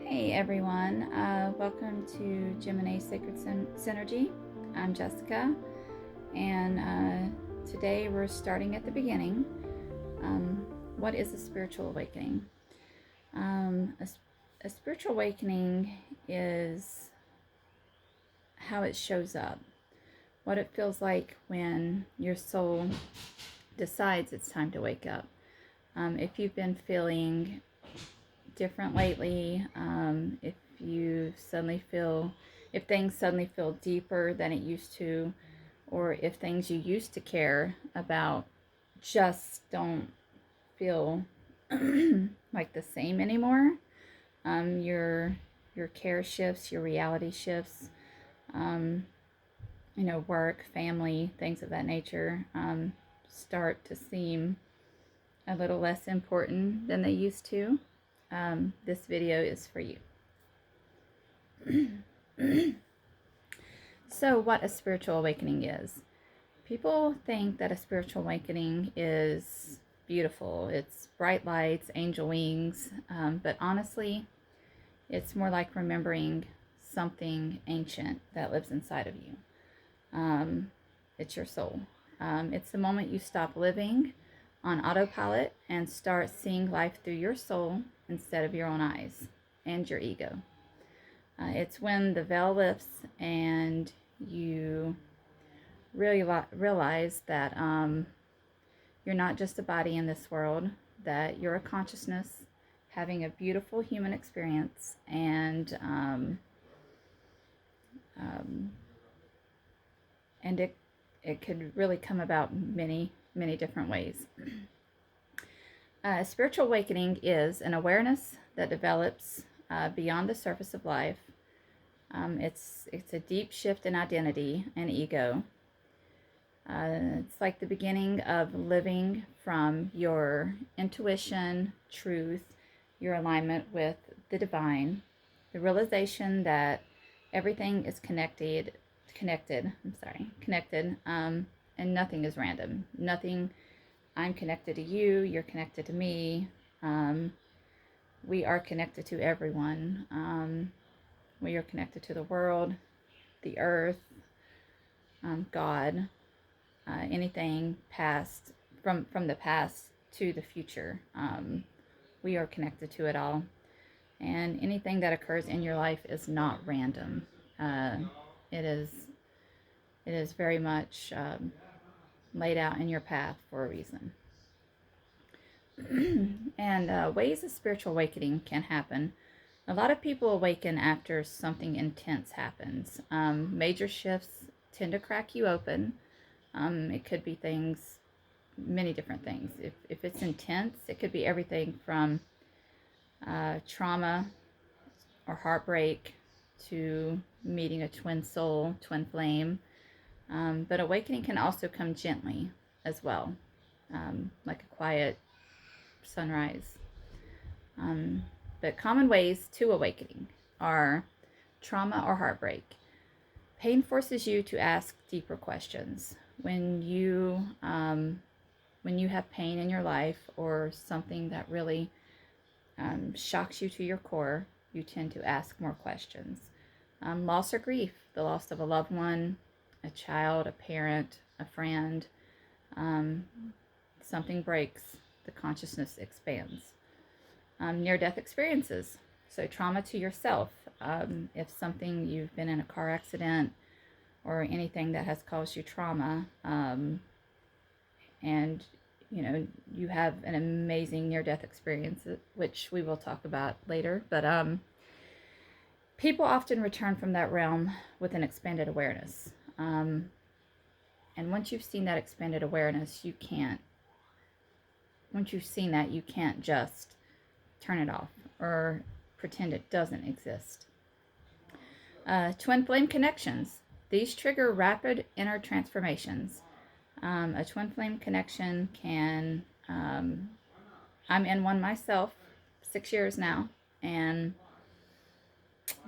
Hey everyone, welcome to Gemini Sacred Synergy. I'm Jessica, and today we're starting at the beginning. What is a spiritual awakening? A spiritual awakening is how it shows up, what it feels like when your soul decides it's time to wake up. If you've been feeling different lately, if things suddenly feel deeper than it used to, or if things you used to care about just don't feel like the same anymore, your care shifts, your reality shifts, um, work, family, things of that nature start to seem a little less important than they used to. This video is for you. So, what a spiritual awakening is. People think that a spiritual awakening is beautiful. It's bright lights, angel wings, but honestly, it's more like remembering something ancient that lives inside of you. It's your soul. It's the moment you stop living on autopilot and start seeing life through your soul instead of your own eyes and your ego. It's when the veil lifts and you really realize that you're not just a body in this world, that you're a consciousness having a beautiful human experience, and it could really come about many different ways. Spiritual awakening is an awareness that develops beyond the surface of life. It's a deep shift in identity and ego. It's like the beginning of living from your intuition, truth, your alignment with the divine, the realization that everything is connected, and nothing is random. Nothing. I'm connected to you. You're connected to me. We are connected to everyone. We are connected to the world, the earth, God, anything past, from the past to the future. We are connected to it all, and anything that occurs in your life is not random. It is very much laid out in your path for a reason. And ways of spiritual awakening can happen. A lot of people awaken after something intense happens. Major shifts tend to crack you open. It could be things, many different things. If it's intense, it could be everything from trauma or heartbreak to meeting a twin soul, twin flame. But awakening can also come gently as well, like a quiet sunrise. But common ways to awakening are trauma or heartbreak. Pain forces you to ask deeper questions. When you have pain in your life or something that really shocks you to your core, you tend to ask more questions. Loss or grief, the loss of a loved one, a child, a parent, a friend. Something breaks, the consciousness expands. Near-death experiences, so trauma to yourself. If something, you've been in a car accident or anything that has caused you trauma, and you have an amazing near-death experience, which we will talk about later, but people often return from that realm with an expanded awareness. And once you've seen that expanded awareness, you can't just turn it off or pretend it doesn't exist. Twin flame connections. These trigger rapid inner transformations. A twin flame connection can, I'm in one myself, 6 years now, and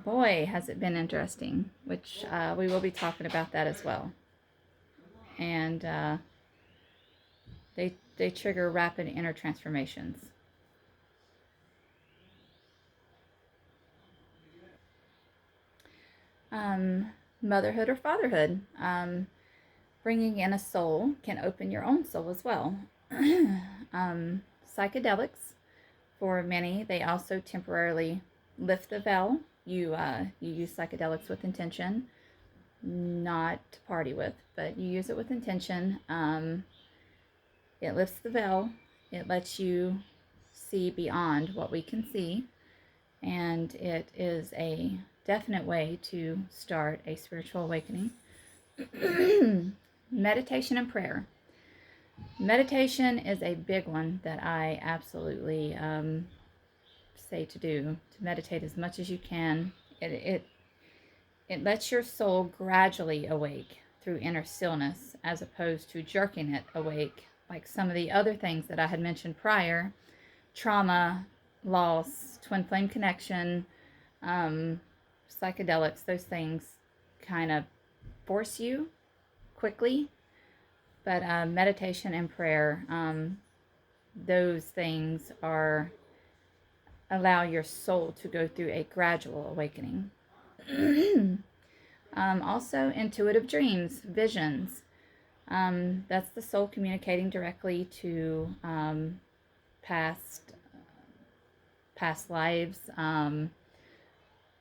boy, has it been interesting, which we will be talking about that as well. And they trigger rapid inner transformations. Motherhood or fatherhood. Bringing in a soul can open your own soul as well. Psychedelics, for many, they also temporarily lift the veil. You use psychedelics with intention, not to party with, but you use it with intention. It lifts the veil. It lets you see beyond what we can see, and it is a definite way to start a spiritual awakening. Meditation and prayer. Meditation is a big one that I absolutely say to do. To meditate as much as you can. It lets your soul gradually awake through inner stillness, as opposed to jerking it awake like some of the other things that I had mentioned prior: trauma, loss, twin flame connection, psychedelics. Those things kind of force you quickly, but meditation and prayer, those things allow your soul to go through a gradual awakening. Also, intuitive dreams, visions. That's the soul communicating directly to past lives,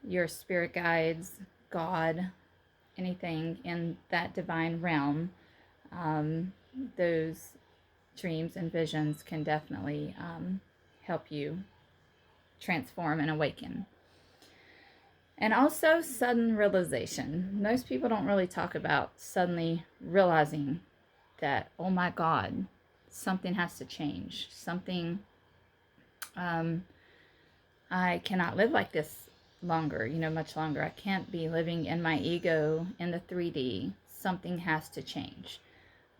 your spirit guides, God, anything in that divine realm. Those dreams and visions can definitely help you transform and awaken. And also sudden realization. Most people don't really talk about suddenly realizing that, oh my God, something has to change. Something, I cannot live like this longer, much longer. I can't be living in my ego in the 3D. Something has to change.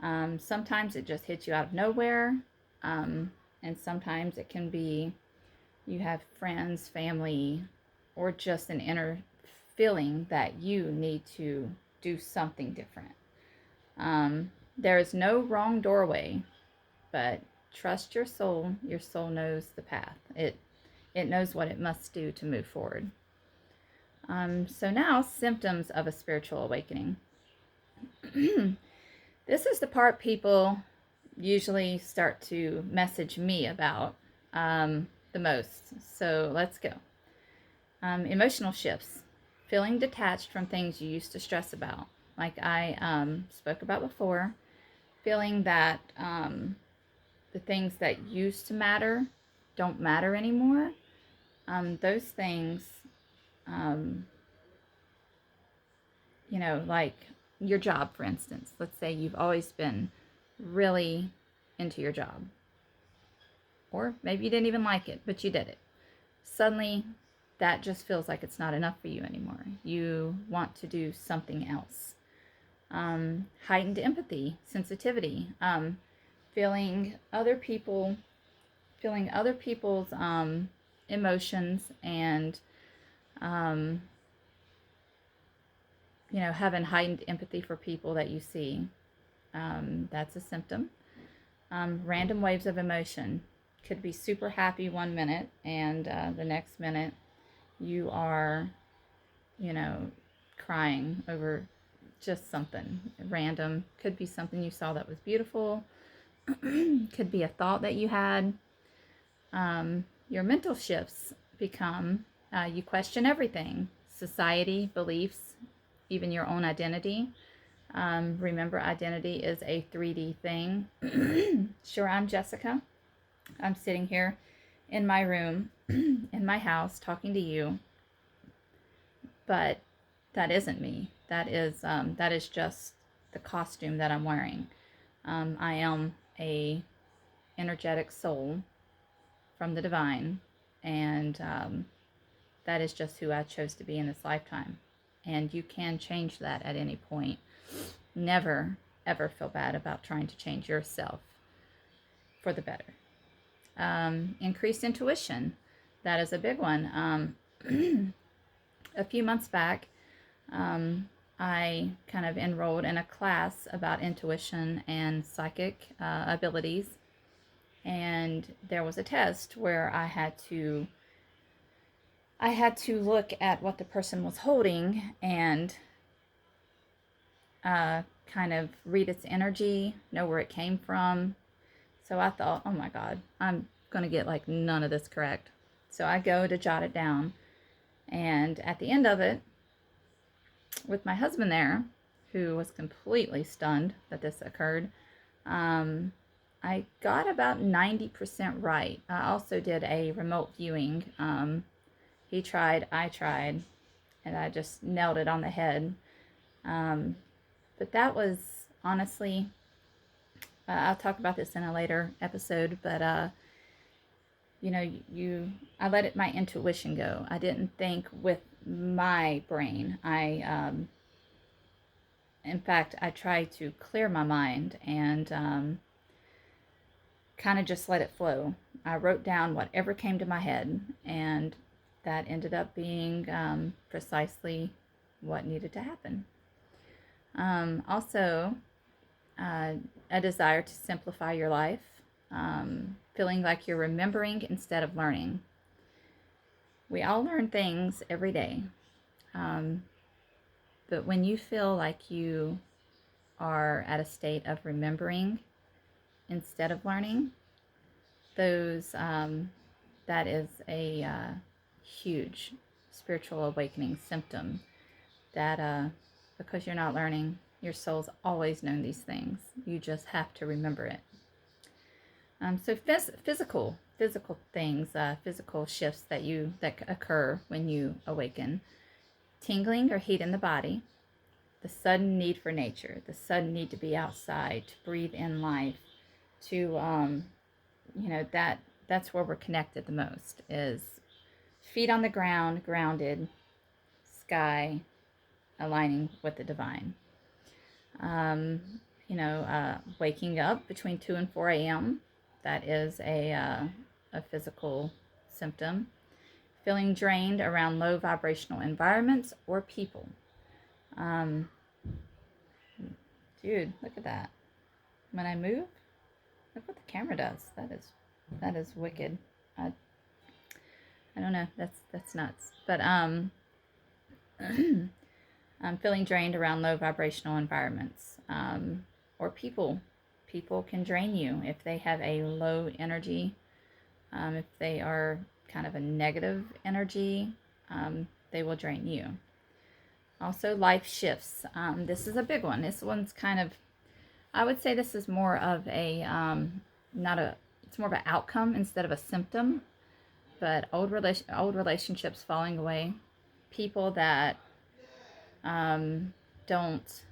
Sometimes it just hits you out of nowhere. And sometimes it can be you have friends, family, or just an inner feeling that you need to do something different. There is no wrong doorway, but trust your soul. Your soul knows the path. It knows what it must do to move forward. So now, symptoms of a spiritual awakening. This is the part people usually start to message me about the most. So let's go. Emotional shifts. Feeling detached from things you used to stress about. Like I spoke about before. Feeling that the things that used to matter don't matter anymore. Those things, like your job, for instance. Let's say you've always been really into your job. Or maybe you didn't even like it, but you did it. Suddenly, that just feels like it's not enough for you anymore. You want to do something else. Heightened empathy, sensitivity, feeling other people's emotions, and having heightened empathy for people that you see. That's a symptom. Random waves of emotion. Could be super happy one minute, and the next minute you are, crying over just something random. Could be something you saw that was beautiful. Could be a thought that you had. Your mental shifts become, you question everything: society, beliefs, even your own identity. Remember, identity is a 3D thing. Sure, I'm Jessica. I'm sitting here in my room, in my house, talking to you, but that isn't me. That is just the costume that I'm wearing. I am a energetic soul from the divine, and that is just who I chose to be in this lifetime. And you can change that at any point. Never, ever feel bad about trying to change yourself for the better. Increased intuition. That is a big one. A few months back, I kind of enrolled in a class about intuition and psychic abilities. And there was a test where I had to I had to look at what the person was holding and kind of read its energy, know where it came from. So I thought, oh my God, I'm going to get like none of this correct. So I go to jot it down. And at the end of it, with my husband there, who was completely stunned that this occurred, um, I got about 90% right. I also did a remote viewing. He tried, I tried, and I just nailed it on the head. But that was honestly, I'll talk about this in a later episode, but you know, I let my intuition go. I didn't think with my brain. In fact, I tried to clear my mind and kind of just let it flow. I wrote down whatever came to my head, and that ended up being precisely what needed to happen. Also, a desire to simplify your life, feeling like you're remembering instead of learning. We all learn things every day, but when you feel like you are at a state of remembering instead of learning, that is a huge spiritual awakening symptom. That because you're not learning, your soul's always known these things. You just have to remember it. So physical things, physical shifts that occur when you awaken: tingling or heat in the body, the sudden need for nature, the sudden need to be outside, to breathe in life, to that's where we're connected the most, is feet on the ground, grounded, sky, aligning with the divine. Waking up between 2 and 4 a.m., that is a physical symptom. Feeling drained around low vibrational environments or people. Dude, look at that. When I move, look what the camera does. That is wicked. I don't know. That's nuts. But I'm feeling drained around low vibrational environments, or people. People can drain you if they have a low energy. If they are kind of a negative energy, they will drain you. Also, life shifts. This is a big one. This one's kind of, I would say this is more of a, it's more of an outcome instead of a symptom. But old relationships falling away, people that don't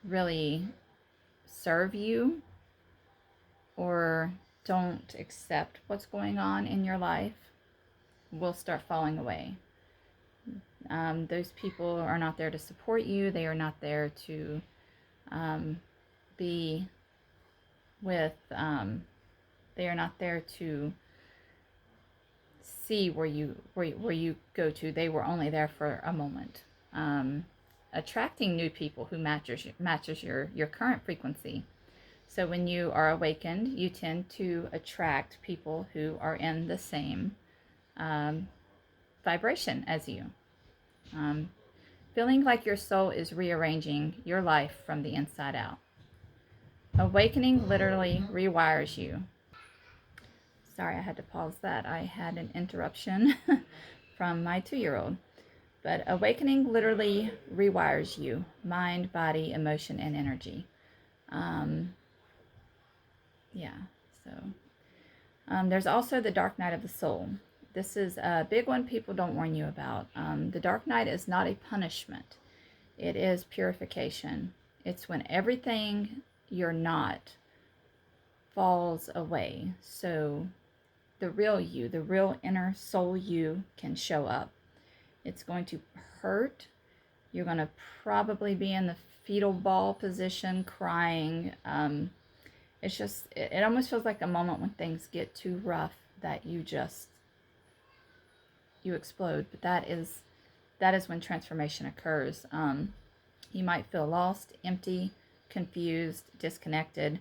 really serve you or don't accept what's going on in your life will start falling away. Those people are not there to support you. They are not there to be with, they are not there to see where you go to. They were only there for a moment. Attracting new people who matches your current frequency. So when you are awakened, you tend to attract people who are in the same vibration as you. Feeling like your soul is rearranging your life from the inside out. Awakening literally rewires you. Sorry, I had to pause that. I had an interruption from my 2-year-old. But awakening literally rewires you: mind, body, emotion, and energy. There's also the dark night of the soul. This is a big one people don't warn you about. The dark night is not a punishment. It is purification. It's when everything you're not falls away. So the real you, the real inner soul you can show up. It's going to hurt. You're going to probably be in the fetal ball position, crying. It's just, it almost feels like a moment when things get too rough that you explode. But that is when transformation occurs. You might feel lost, empty, confused, disconnected,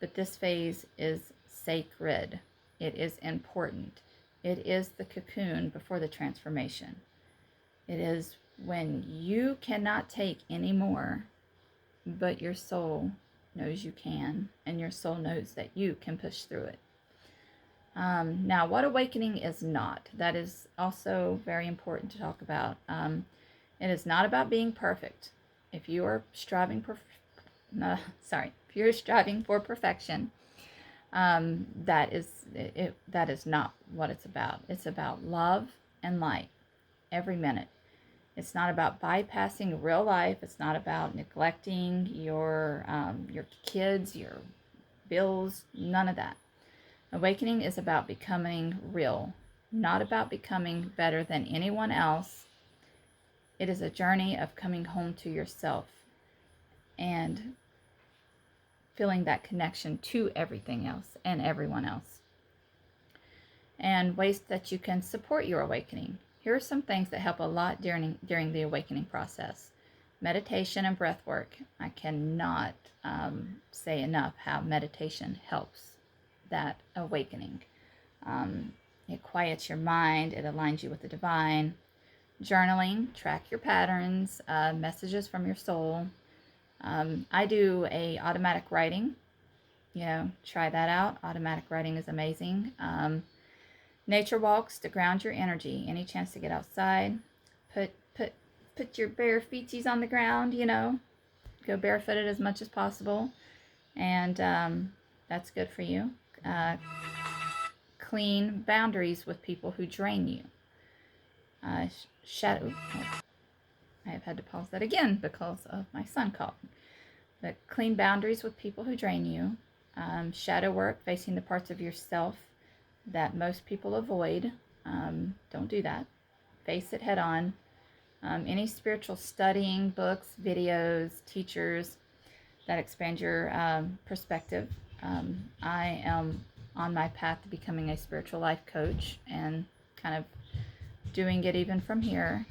but this phase is sacred. It is important. It is the cocoon before the transformation. It is when you cannot take any more, but your soul knows you can, and your soul knows that you can push through it. Now, what awakening is not, that is also very important to talk about. It is not about being perfect. If you are striving if you're striving for perfection, that is not what it's about. It's about love and light every minute. It's not about bypassing real life. It's not about neglecting your kids, your bills, none of that. Awakening is about becoming real, not about becoming better than anyone else. It is a journey of coming home to yourself and feeling that connection to everything else and everyone else. And ways that you can support your awakening. Here are some things that help a lot during the awakening process. Meditation and breath work. I cannot say enough how meditation helps that awakening. It quiets your mind. It aligns you with the divine. Journaling, track your patterns, messages from your soul. I do a automatic writing. Try that out. Automatic writing is amazing. Nature walks to ground your energy. Any chance to get outside, put your bare feeties on the ground. Go barefooted as much as possible, and that's good for you. Clean boundaries with people who drain you. I have had to pause that again because of my son calling. But clean boundaries with people who drain you. Shadow work, facing the parts of yourself that most people avoid. Don't do that. Face it head on. Any spiritual studying, books, videos, teachers that expand your perspective. I am on my path to becoming a spiritual life coach and kind of doing it even from here.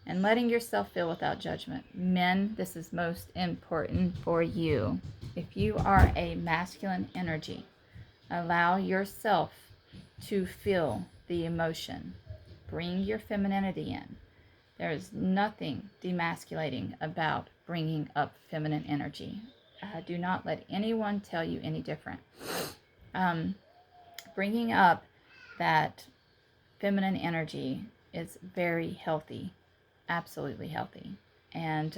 And letting yourself feel without judgment. Men, this is most important for you. If you are a masculine energy, allow yourself to feel the emotion. Bring your femininity in. There is nothing demasculating about bringing up feminine energy. Do not let anyone tell you any different. Bringing up that feminine energy is very healthy. Absolutely healthy. And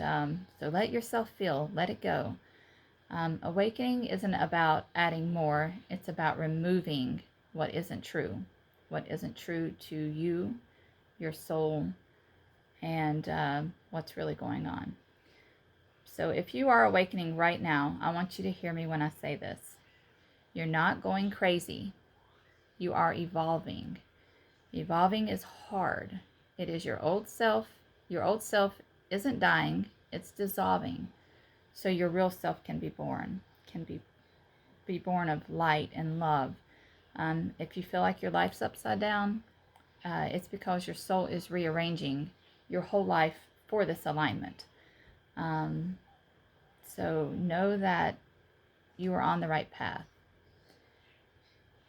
so let yourself feel, let it go. Awakening isn't about adding more. It's about removing what isn't true to you, your soul, and what's really going on. So if you are awakening right now, I want you to hear me when I say this. You're not going crazy. You are evolving. Evolving is hard. It is your old self. Your old self isn't dying, it's dissolving. So your real self can be born, be born of light and love. If you feel like your life's upside down, it's because your soul is rearranging your whole life for this alignment. So know that you are on the right path.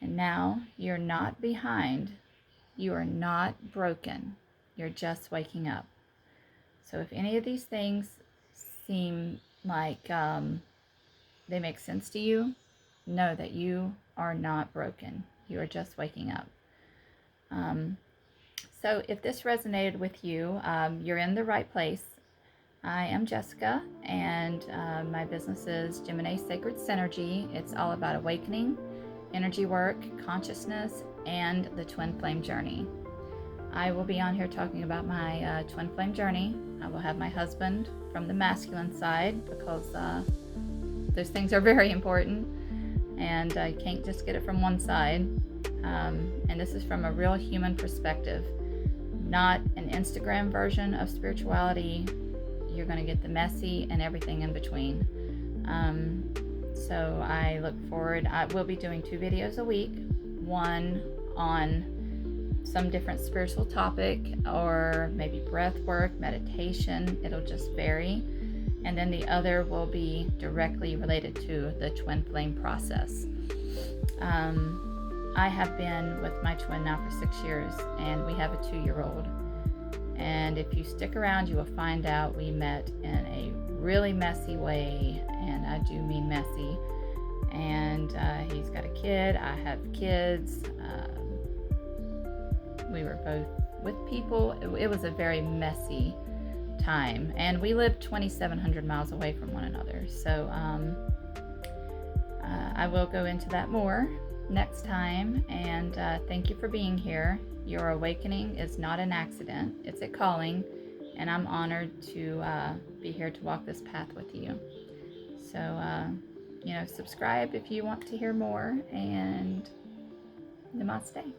And now you're not behind. You are not broken. You're just waking up. So if any of these things seem like they make sense to you, know that you are not broken. You are just waking up. So if this resonated with you, you're in the right place. I am Jessica, and my business is Gemini Sacred Synergy. It's all about awakening, energy work, consciousness, and the twin flame journey. I will be on here talking about my twin flame journey. I will have my husband from the masculine side because those things are very important, and I can't just get it from one side. And this is from a real human perspective, not an Instagram version of spirituality. You're going to get the messy and everything in between. So I look forward. I will be doing 2 videos a week, one on some different spiritual topic or maybe breath work, meditation. It'll just vary. And then the other will be directly related to the twin flame process. I have been with my twin now for 6 years, and we have a 2-year-old. And if you stick around, you will find out we met in a really messy way, and I do mean messy. And he's got a kid, I have kids. We were both with people. It was a very messy time, and we lived 2,700 miles away from one another. So I will go into that more next time, and thank you for being here. Your awakening is not an accident, it's a calling, and I'm honored to be here to walk this path with you. So, subscribe if you want to hear more, and namaste.